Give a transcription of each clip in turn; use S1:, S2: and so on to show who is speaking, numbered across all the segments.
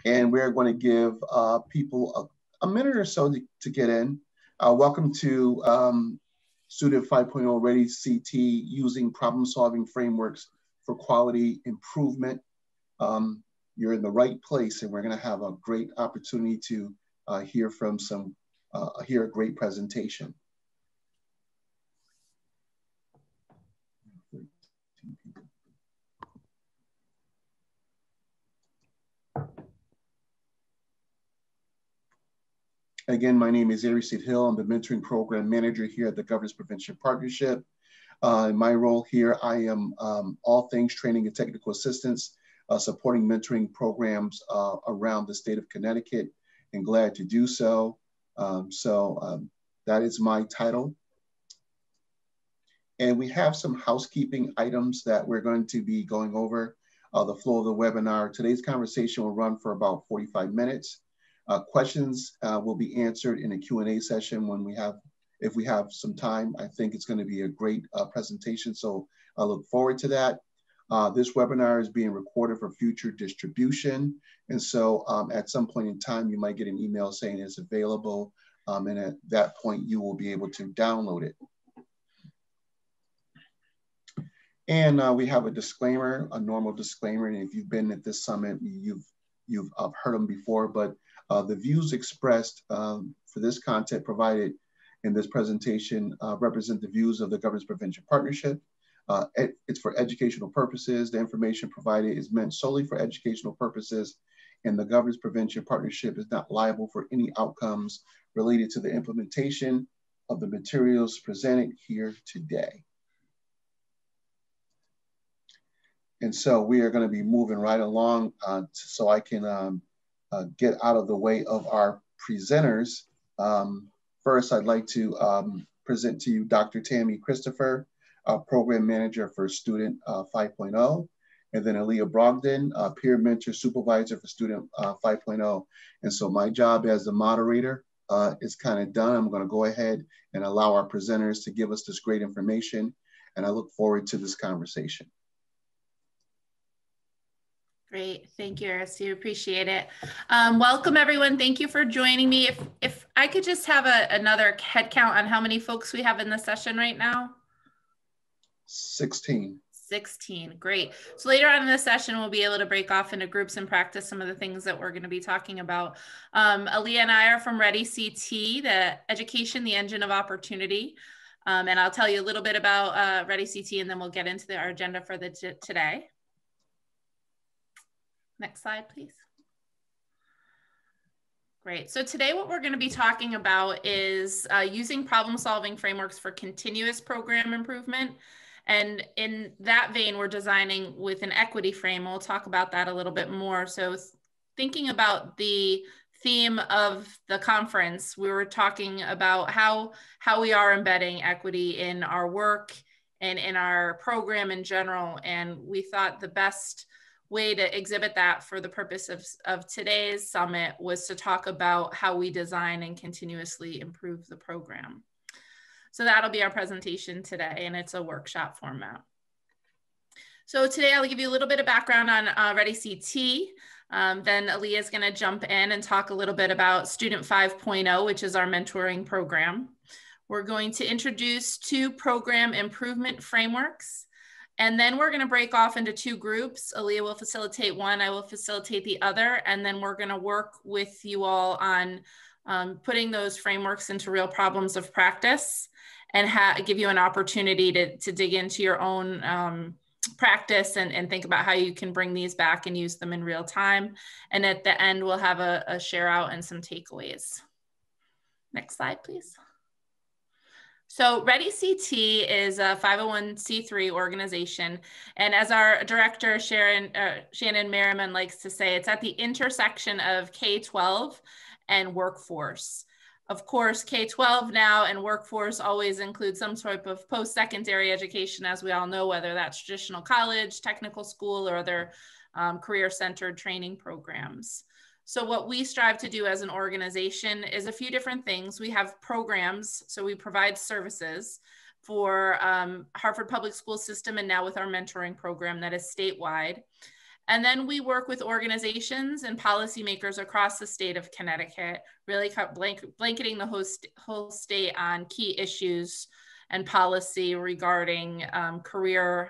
S1: And we're going to give people a minute or so to get in. Welcome to Student 5.0 ReadyCT, using problem-solving frameworks for quality improvement. You're in the right place, and we're going to have a great opportunity to hear a great presentation. Again, my name is ReadyCT Hill. I'm the mentoring program manager here at the Governance Prevention Partnership. In my role here, I am all things training and technical assistance, supporting mentoring programs around the state of Connecticut, and glad to do so. That is my title. And we have some housekeeping items that we're going to be going over the flow of the webinar. Today's conversation will run for about 45 minutes. Questions will be answered in a Q&A session if we have some time. I think it's going to be a great presentation, so I look forward to that. This webinar is being recorded for future distribution, and so at some point in time, you might get an email saying it's available, and at that point, you will be able to download it. And we have a disclaimer, a normal disclaimer, and if you've been at this summit, you've heard them before, but the views expressed for this content provided in this presentation represent the views of the Governance Prevention Partnership. It's for educational purposes. The information provided is meant solely for educational purposes, and the Governance Prevention Partnership is not liable for any outcomes related to the implementation of the materials presented here today. And so we are going to be moving right along so I can get out of the way of our presenters. First, I'd like to present to you Dr. Tami Christopher, Program Manager for Student 5.0, and then Aliyah Brogdon, Peer Mentor Supervisor for Student 5.0. And so my job as the moderator is kind of done. I'm going to go ahead and allow our presenters to give us this great information, and I look forward to this conversation.
S2: Great, thank you, Aristu. Appreciate it. Welcome everyone. Thank you for joining me. If I could just have another head count on how many folks we have in the session right now.
S1: 16.
S2: 16, great. So later on in the session, we'll be able to break off into groups and practice some of the things that we're going to be talking about. Aliyah and I are from ReadyCT, the education, the engine of opportunity. And I'll tell you a little bit about ReadyCT, and then we'll get into our agenda for today. Next slide, please. Great. So today what we're going to be talking about is using problem-solving frameworks for continuous program improvement. And in that vein, we're designing with an equity frame. We'll talk about that a little bit more. So thinking about the theme of the conference, we were talking about how we are embedding equity in our work and in our program in general. And we thought the best way to exhibit that for the purpose of today's summit was to talk about how we design and continuously improve the program. So that'll be our presentation today, and it's a workshop format. So today I'll give you a little bit of background on ReadyCT. Then Aliyah is going to jump in and talk a little bit about Student 5.0, which is our mentoring program. We're going to introduce 2 program improvement frameworks. And then we're going to break off into 2 groups. Aliyah will facilitate one, I will facilitate the other, and then we're going to work with you all on putting those frameworks into real problems of practice and give you an opportunity to dig into your own practice and think about how you can bring these back and use them in real time. And at the end, we'll have a share out and some takeaways. Next slide, please. So ReadyCT is a 501c3 organization. And as our director, Shannon Merriman likes to say, it's at the intersection of K-12 and workforce. Of course, K-12 now and workforce always include some sort of post-secondary education, as we all know, whether that's traditional college, technical school, or other career-centered training programs. So what we strive to do as an organization is a few different things. We have programs, so we provide services for Hartford Public School System, and now with our mentoring program that is statewide. And then we work with organizations and policymakers across the state of Connecticut, really blanketing the whole state on key issues and policy regarding career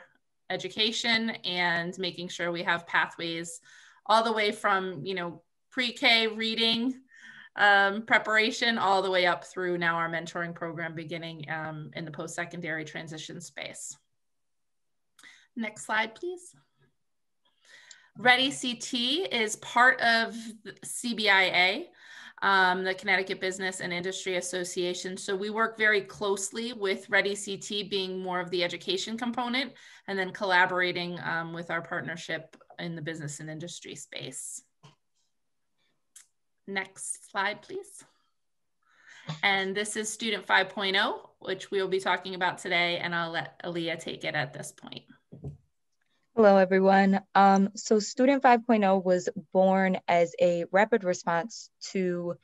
S2: education and making sure we have pathways all the way from, you know, pre-K reading preparation all the way up through now our mentoring program beginning in the post-secondary transition space. Next slide, please. ReadyCT is part of CBIA, the Connecticut Business and Industry Association. So we work very closely with ReadyCT being more of the education component, and then collaborating with our partnership in the business and industry space. Next slide, please. And this is Student 5.0, which we will be talking about today, and I'll let Aliyah take it at this point.
S3: Hello, everyone. So Student 5.0 was born as a rapid response to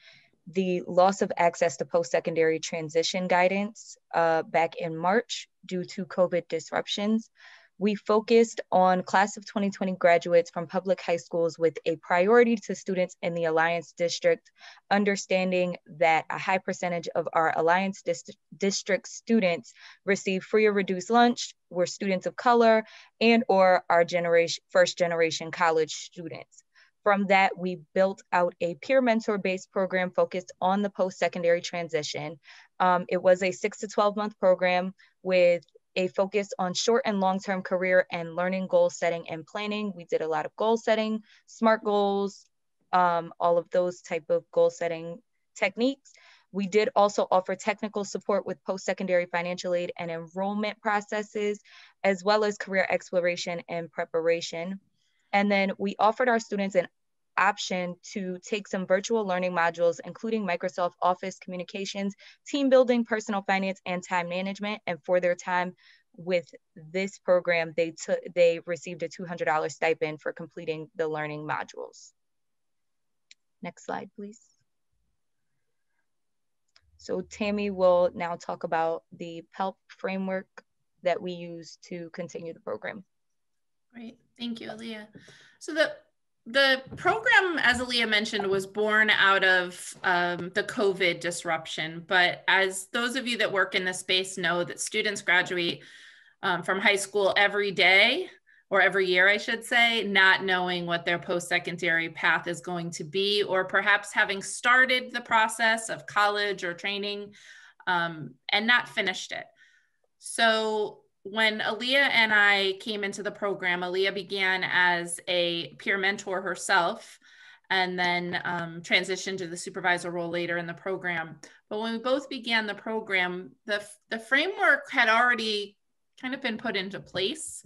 S3: the loss of access to post-secondary transition guidance back in March due to COVID disruptions. We focused on class of 2020 graduates from public high schools with a priority to students in the Alliance District, understanding that a high percentage of our Alliance District students receive free or reduced lunch, were students of color, and or our first generation college students. From that, we built out a peer mentor-based program focused on the post-secondary transition. It was a 6 to 12-month program with a focus on short and long-term career and learning goal setting and planning. We did a lot of goal setting, SMART goals, all of those type of goal setting techniques. We did also offer technical support with post-secondary financial aid and enrollment processes, as well as career exploration and preparation. And then we offered our students an option to take some virtual learning modules, including Microsoft Office communications, team building, personal finance, and time management. And for their time with this program, they received a $200 stipend for completing the learning modules. Next slide, please. So Tami will now talk about the PELP framework that we use to continue the program.
S2: Great, thank you, Aliyah. So the program, as Aliyah mentioned, was born out of the COVID disruption. But as those of you that work in this space know, that students graduate from high school every day, or every year, I should say, not knowing what their post-secondary path is going to be, or perhaps having started the process of college or training and not finished it. So when Aliyah and I came into the program, Aliyah began as a peer mentor herself, and then transitioned to the supervisor role later in the program. But when we both began the program, the framework had already kind of been put into place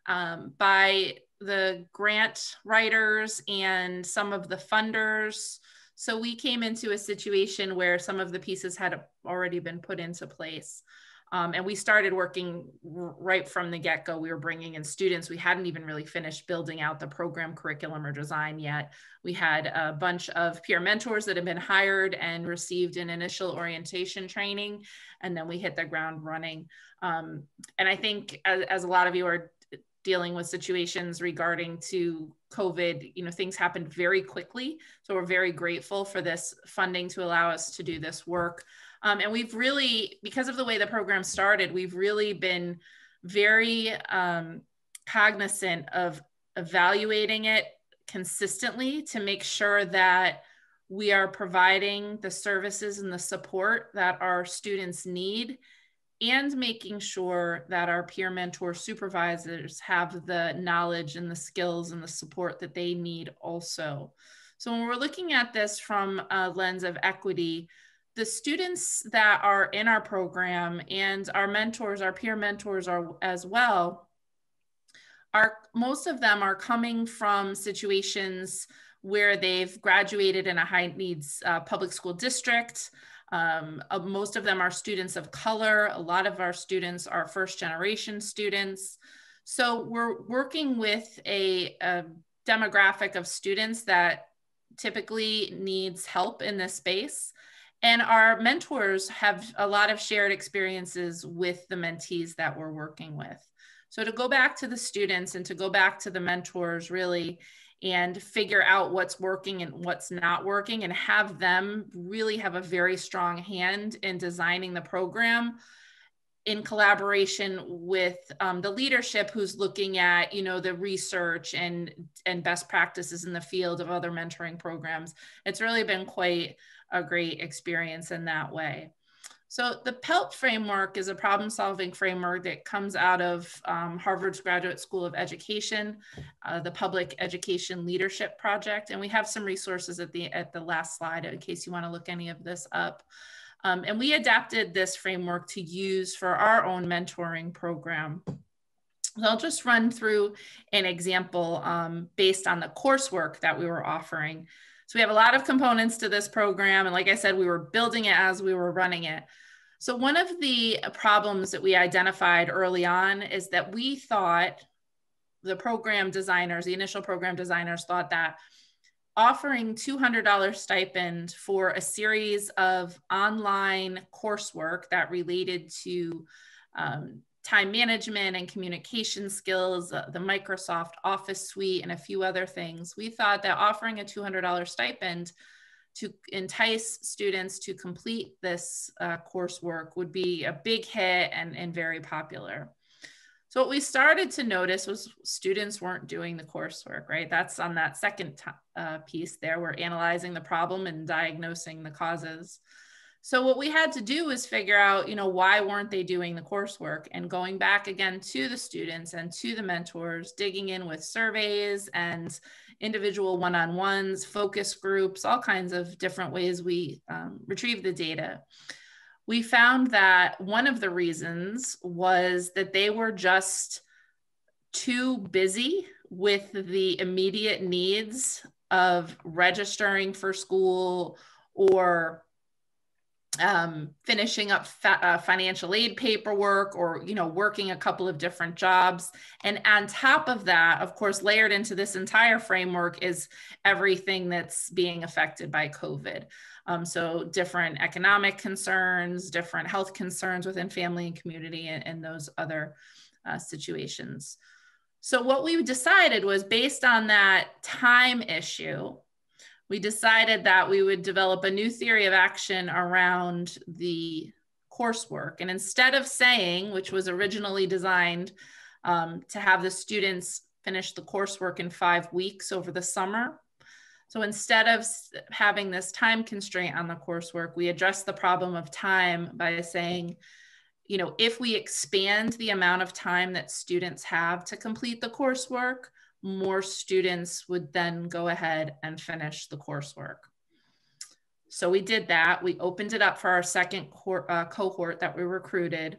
S2: by the grant writers and some of the funders. So we came into a situation where some of the pieces had already been put into place. And we started working right from the get-go. We were bringing in students. We hadn't even really finished building out the program curriculum or design yet. We had a bunch of peer mentors that had been hired and received an initial orientation training, and then we hit the ground running. And I think as a lot of you are dealing with situations regarding to COVID, you know, things happened very quickly. So we're very grateful for this funding to allow us to do this work. And we've really, because of the way the program started, we've really been very cognizant of evaluating it consistently to make sure that we are providing the services and the support that our students need, and making sure that our peer mentor supervisors have the knowledge and the skills and the support that they need also. So when we're looking at this from a lens of equity, the students that are in our program and our mentors, our peer mentors are as well, most of them are coming from situations where they've graduated in a high needs public school district. Most of them are students of color. A lot of our students are first generation students. So we're working with a demographic of students that typically needs help in this space. And our mentors have a lot of shared experiences with the mentees that we're working with. So to go back to the students and to go back to the mentors really and figure out what's working and what's not working, and have them really have a very strong hand in designing the program in collaboration with the leadership who's looking at, you know, the research and best practices in the field of other mentoring programs. It's really been quite a great experience in that way. So the PELT framework is a problem-solving framework that comes out of Harvard's Graduate School of Education, the Public Education Leadership Project, and we have some resources at the last slide in case you want to look any of this up. And we adapted this framework to use for our own mentoring program. So I'll just run through an example based on the coursework that we were offering. So we have a lot of components to this program. And like I said, we were building it as we were running it. So one of the problems that we identified early on is that we thought, the program designers, the initial program designers thought that offering $200 stipend for a series of online coursework that related to time management and communication skills, the Microsoft Office suite, and a few other things, we thought that offering a $200 stipend to entice students to complete this coursework would be a big hit and very popular. So what we started to notice was students weren't doing the coursework, right? That's on that second piece there. We're analyzing the problem and diagnosing the causes. So what we had to do was figure out, you know, why weren't they doing the coursework, and going back again to the students and to the mentors, digging in with surveys and individual one-on-ones, focus groups, all kinds of different ways we retrieve the data. We found that one of the reasons was that they were just too busy with the immediate needs of registering for school or finishing up financial aid paperwork, or, you know, working a couple of different jobs. And on top of that, of course, layered into this entire framework is everything that's being affected by COVID. So different economic concerns, different health concerns within family and community, and those other situations. So what we decided was, based on that time issue, we decided that we would develop a new theory of action around the coursework. And instead of saying, which was originally designed to have the students finish the coursework in 5 weeks over the summer, so instead of having this time constraint on the coursework, we addressed the problem of time by saying, you know, if we expand the amount of time that students have to complete the coursework, more students would then go ahead and finish the coursework. So we did that. We opened it up for our second cohort that we recruited.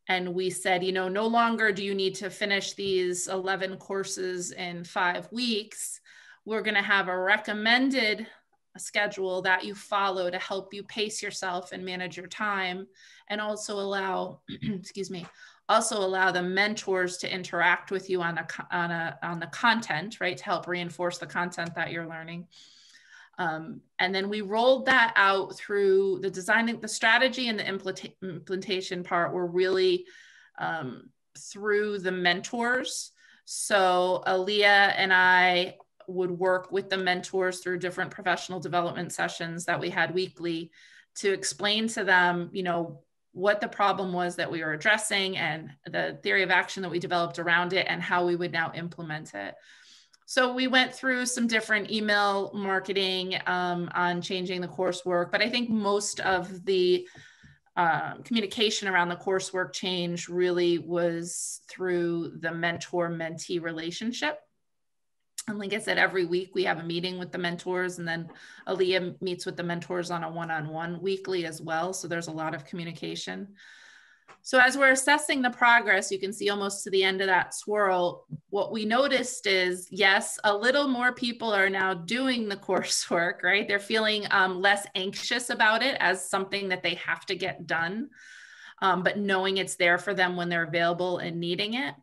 S2: And we said, you know, no longer do you need to finish these 11 courses in 5 weeks. We're going to have a recommended schedule that you follow to help you pace yourself and manage your time, and also allow, excuse me, also allow the mentors to interact with you on the content, right, to help reinforce the content that you're learning. And then we rolled that out through the designing, the strategy and the implementation part were really through the mentors. So Aliyah and I would work with the mentors through different professional development sessions that we had weekly to explain to them, you know, what the problem was that we were addressing and the theory of action that we developed around it and how we would now implement it. So we went through some different email marketing on changing the coursework, but I think most of the communication around the coursework change really was through the mentor-mentee relationship. And like I said, every week we have a meeting with the mentors, and then Aliyah meets with the mentors on a one-on-one weekly as well. So there's a lot of communication. So as we're assessing the progress, you can see almost to the end of that swirl, what we noticed is, yes, a little more people are now doing the coursework, right? They're feeling less anxious about it as something that they have to get done, but knowing it's there for them when they're available and needing it.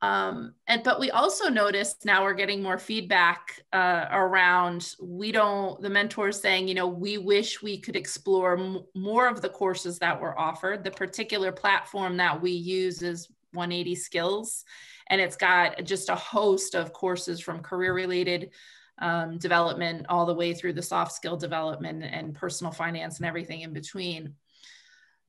S2: But we also noticed now we're getting more feedback around, the mentors saying, you know, we wish we could explore more of the courses that were offered. The particular platform that we use is 180 skills. And it's got just a host of courses from career-related development all the way through the soft skill development and personal finance and everything in between.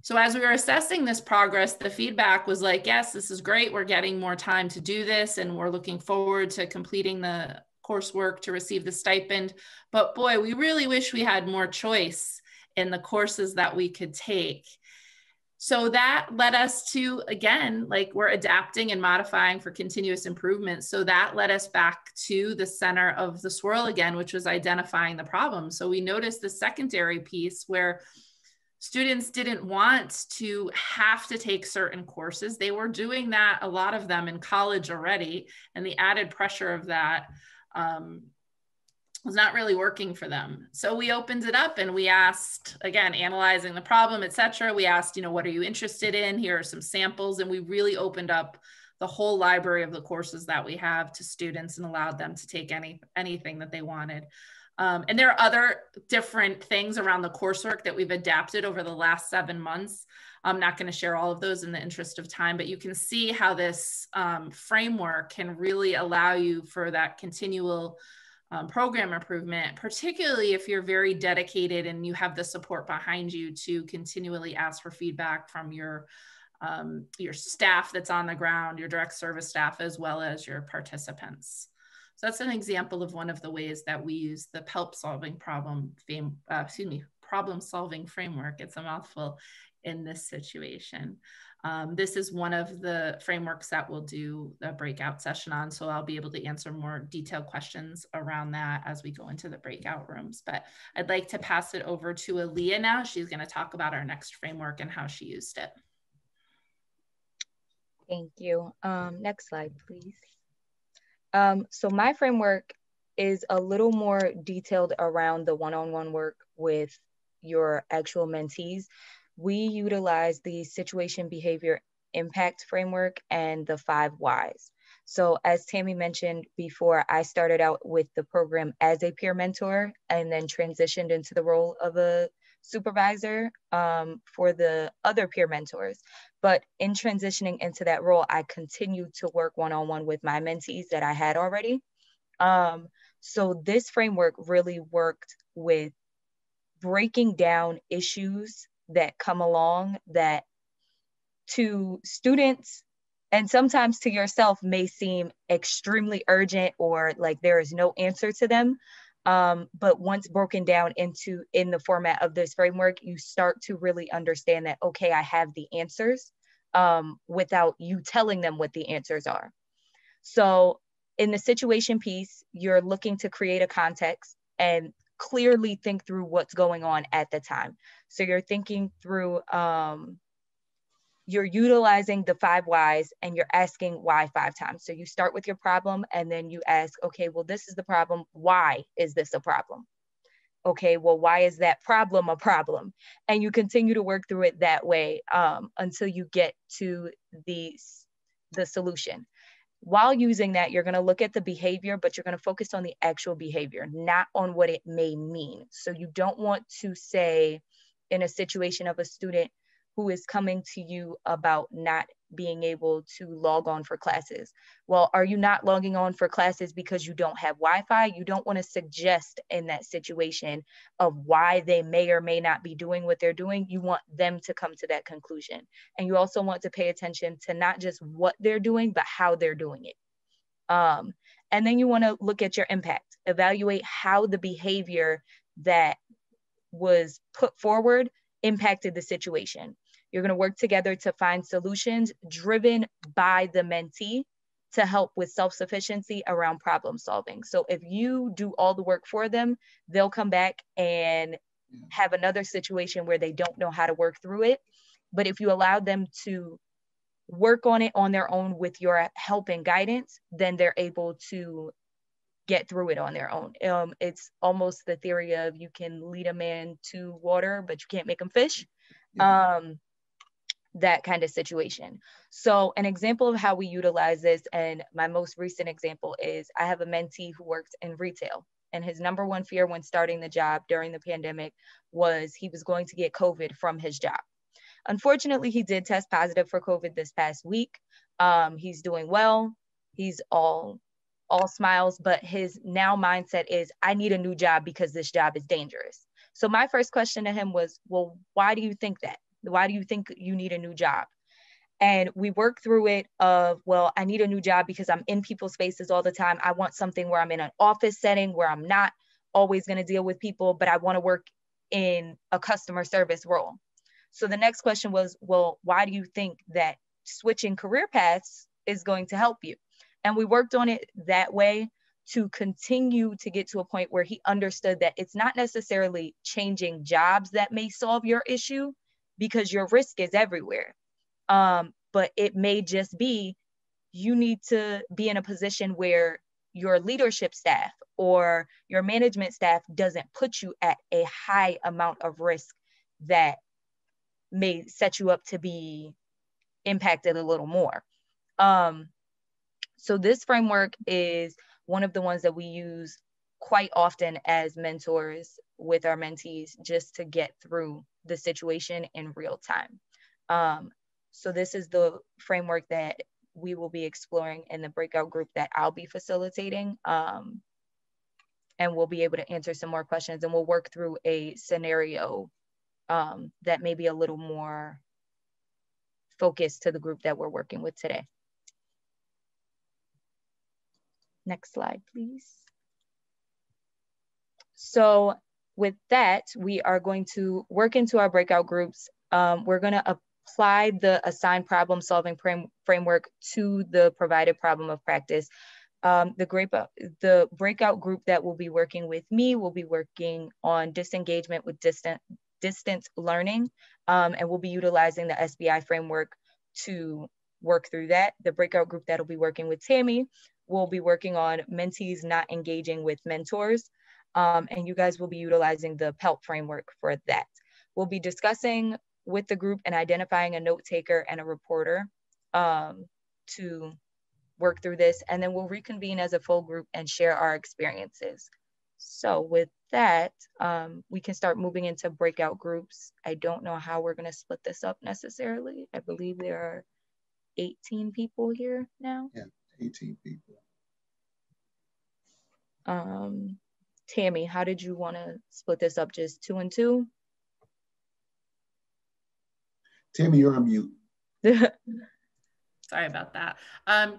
S2: So as we were assessing this progress, the feedback was like, yes, this is great. We're getting more time to do this, and we're looking forward to completing the coursework to receive the stipend. But boy, we really wish we had more choice in the courses that we could take. So that led us to, again, like we're adapting and modifying for continuous improvement. So that led us back to the center of the swirl again, which was identifying the problem. So we noticed the secondary piece where students didn't want to have to take certain courses. They were doing that, a lot of them in college already, and the added pressure of that was not really working for them. So we opened it up and we asked, again, analyzing the problem, et cetera. We asked, you know, what are you interested in? Here are some samples. And we really opened up the whole library of the courses that we have to students and allowed them to take anything that they wanted. And there are other different things around the coursework that we've adapted over the last 7 months. I'm not going to share all of those in the interest of time, but you can see how this framework can really allow you for that continual program improvement, particularly if you're very dedicated and you have the support behind you to continually ask for feedback from your staff that's on the ground, your direct service staff, as well as your participants. So that's an example of one of the ways that we use the PELP problem solving framework. It's a mouthful in this situation. This is one of the frameworks that we'll do a breakout session on. So I'll be able to answer more detailed questions around that as we go into the breakout rooms. But I'd like to pass it over to Aliyah now. She's going to talk about our next framework and how she used it.
S3: Thank you. Next slide, please. So my framework is a little more detailed around the one-on-one work with your actual mentees. We utilize the situation behavior impact framework and the 5 whys. So as Tami mentioned before, I started out with the program as a peer mentor and then transitioned into the role of a supervisor for the other peer mentors. But in transitioning into that role, I continued to work one-on-one with my mentees that I had already. So this framework really worked with breaking down issues that come along that to students and sometimes to yourself may seem extremely urgent or like there is no answer to them. But once broken down in the format of this framework, you start to really understand that, okay, I have the answers without you telling them what the answers are. So in the situation piece, you're looking to create a context and clearly think through what's going on at the time. So you're thinking through, you're utilizing the 5 whys and you're asking why 5 times. So you start with your problem and then you ask, okay, well, this is the problem. Why is this a problem? Okay, well, why is that problem a problem? And you continue to work through it that way until you get to the solution. While using that, you're going to look at the behavior, but you're going to focus on the actual behavior, not on what it may mean. So you don't want to say in a situation of a student who is coming to you about not being able to log on for classes. Well, are you not logging on for classes because you don't have Wi-Fi? You don't want to suggest in that situation of why they may or may not be doing what they're doing. You want them to come to that conclusion. And you also want to pay attention to not just what they're doing, but how they're doing it. And then you want to look at your impact, evaluate how the behavior that was put forward impacted the situation. You're going to work together to find solutions driven by the mentee to help with self-sufficiency around problem solving. So if you do all the work for them, they'll come back and have another situation where they don't know how to work through it. But if you allow them to work on it on their own with your help and guidance, then they're able to get through it on their own. It's almost the theory of you can lead a man to water, but you can't make him fish. That kind of situation. So an example of how we utilize this, and my most recent example is I have a mentee who works in retail, and his number one fear when starting the job during the pandemic was he was going to get COVID from his job. Unfortunately, he did test positive for COVID this past week, He's doing well. He's all smiles, but his now mindset is, I need a new job because this job is dangerous. So my first question to him was, well, why do you think that? Why do you think you need a new job? And we work through it of, well, I need a new job because I'm in people's faces all the time. I want something where I'm in an office setting where I'm not always going to deal with people, but I want to work in a customer service role. So the next question was, well, why do you think that switching career paths is going to help you? And we worked on it that way to continue to get to a point where he understood that it's not necessarily changing jobs that may solve your issue, because your risk is everywhere. But it may just be, you need to be in a position where your leadership staff or your management staff doesn't put you at a high amount of risk that may set you up to be impacted a little more. So this framework is one of the ones that we use quite often as mentors with our mentees, just to get through the situation in real time. So this is the framework that we will be exploring in the breakout group that I'll be facilitating. And we'll be able to answer some more questions, and we'll work through a scenario that may be a little more focused to the group that we're working with today. Next slide, please. So with that, we are going to work into our breakout groups. We're going to apply the assigned problem solving framework to the provided problem of practice. The breakout group that will be working with me will be working on disengagement with distance learning, and we'll be utilizing the SBI framework to work through that. The breakout group that'll be working with Tami will be working on mentees not engaging with mentors, and you guys will be utilizing the PELP framework for that. We'll be discussing with the group and identifying a note taker and a reporter to work through this, and then we'll reconvene as a full group and share our experiences. So with that, we can start moving into breakout groups. I don't know how we're going to split this up necessarily. I believe there are 18 people here now.
S1: Yeah, 18 people.
S3: Tami, how did you want to split this up? Just 2 and 2?
S1: Tami, you're on mute.
S2: Sorry about that.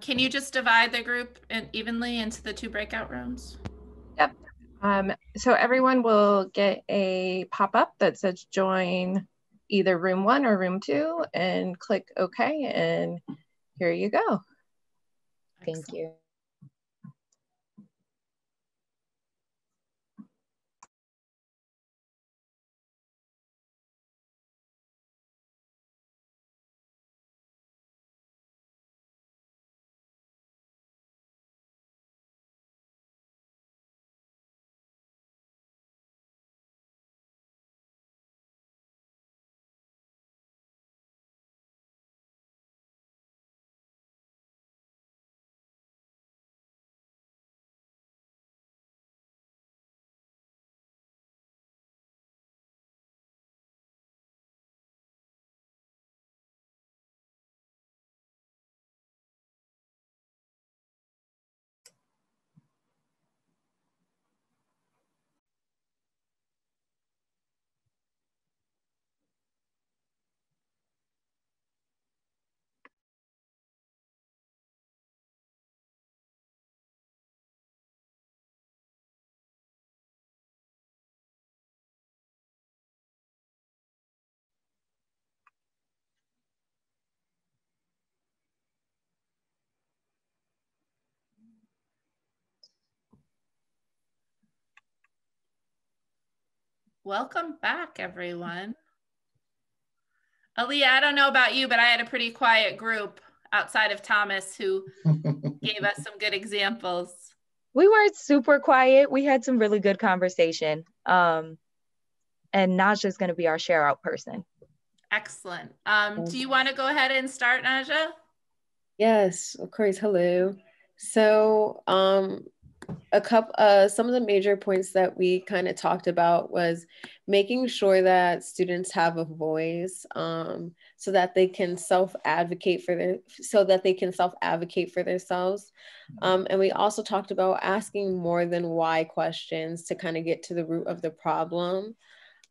S2: Can you just divide the group evenly into the 2 breakout rooms?
S4: Yep. So everyone will get a pop-up that says join either room 1 or room 2, and click OK, and here you go.
S3: Thank you.
S2: Welcome back, everyone. Aliyah, I don't know about you, but I had a pretty quiet group outside of Thomas, who gave us some good examples.
S3: We weren't super quiet. We had some really good conversation. And Naja's going to be our share out person.
S2: Excellent. Do you want to go ahead and start, Naja?
S5: Yes, of course. Hello. So Some of the major points that we kind of talked about was making sure that students have a voice, so that they can self-advocate for themselves. And we also talked about asking more than why questions to kind of get to the root of the problem.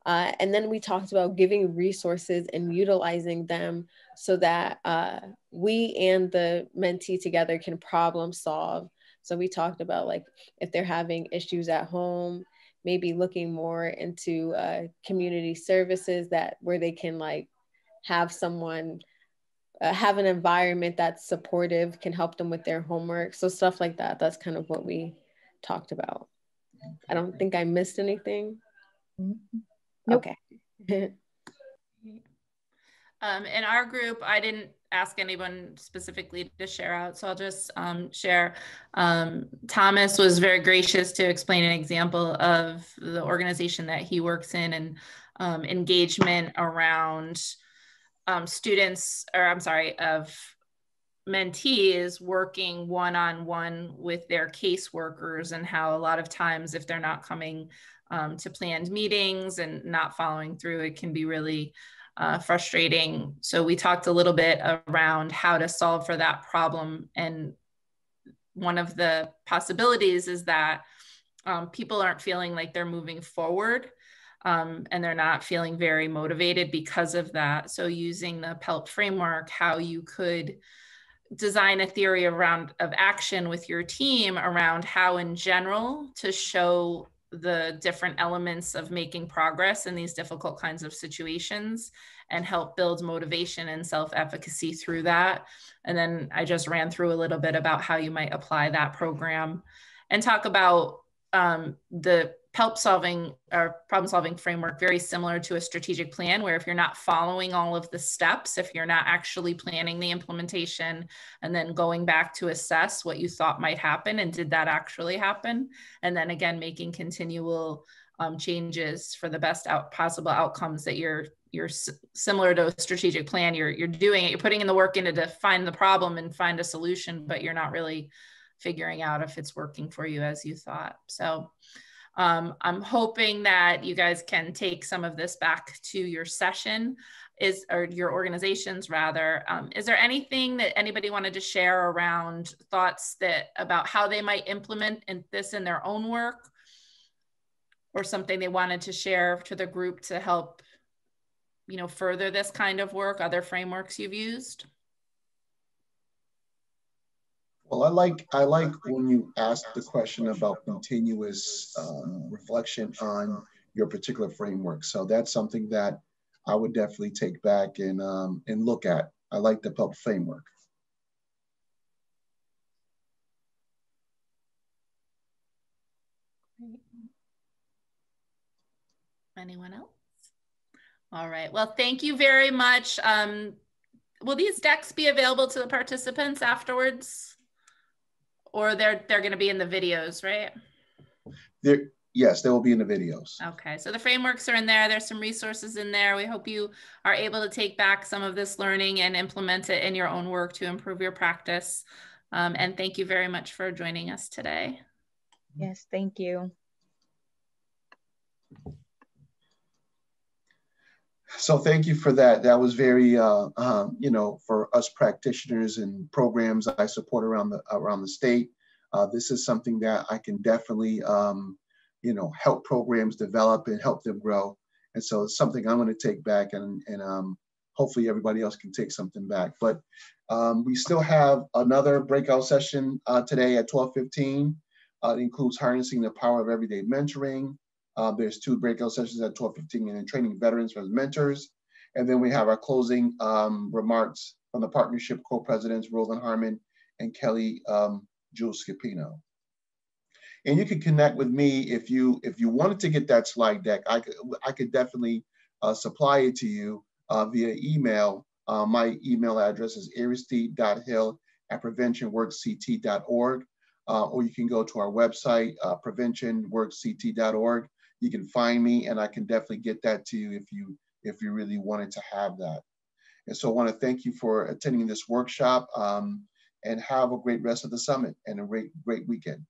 S5: And then we talked about giving resources and utilizing them so that we and the mentee together can problem solve. So we talked about, like, if they're having issues at home, maybe looking more into community services where they can like have someone, have an environment that's supportive, can help them with their homework. So stuff like that. That's kind of what we talked about. I don't think I missed anything.
S3: Nope.
S5: Okay.
S2: In our group, I didn't ask anyone specifically to share out, so I'll just share. Thomas was very gracious to explain an example of the organization that he works in and engagement around students, or I'm sorry, of mentees working one-on-one with their caseworkers, and how a lot of times if they're not coming to planned meetings and not following through, it can be really frustrating. So we talked a little bit around how to solve for that problem. And one of the possibilities is that people aren't feeling like they're moving forward, and they're not feeling very motivated because of that. So using the PELP framework, how you could design a theory of action with your team around how in general to show the different elements of making progress in these difficult kinds of situations and help build motivation and self-efficacy through that. And then I just ran through a little bit about how you might apply that program and talk about the PELP solving or problem solving framework, very similar to a strategic plan, where if you're not following all of the steps, if you're not actually planning the implementation and then going back to assess what you thought might happen and did that actually happen, and then again making continual changes for the best possible outcomes, that you're similar to a strategic plan, you're doing it, you're putting in the work into to find the problem and find a solution, but you're not really figuring out if it's working for you as you thought. So I'm hoping that you guys can take some of this back to your session, or your organizations rather. Is there anything that anybody wanted to share around thoughts about how they might implement this in their own work, or something they wanted to share to the group to help, further this kind of work, other frameworks you've used?
S1: Well, I like when you ask the question about continuous reflection on your particular framework. So that's something that I would definitely take back and look at. I like the PELP framework.
S2: Anyone else? All right. Well, thank you very much. Will these decks be available to the participants afterwards? Or they're going to be in the videos, right?
S1: Yes, they will be in the videos.
S2: Okay, so the frameworks are in there. There's some resources in there. We hope you are able to take back some of this learning and implement it in your own work to improve your practice. And thank you very much for joining us today.
S3: Yes, thank you.
S1: So thank you for that. That was very, for us practitioners and programs I support around the state. This is something that I can definitely, help programs develop and help them grow. And so it's something I'm going to take back, and hopefully everybody else can take something back. But we still have another breakout session today at 12:15. It includes harnessing the power of everyday mentoring. There's 2 breakout sessions at 12:15 and training veterans as mentors. And then we have our closing remarks from the partnership co-presidents, Roland Harmon and Kelly Jules Scapino. And you can connect with me if you wanted to get that slide deck. I could definitely supply it to you via email. My email address is aristi.hill@preventionworksct.org, or you can go to our website, preventionworksct.org. You can find me, and I can definitely get that to you if you really wanted to have that. And so I want to thank you for attending this workshop, and have a great rest of the summit and a great weekend.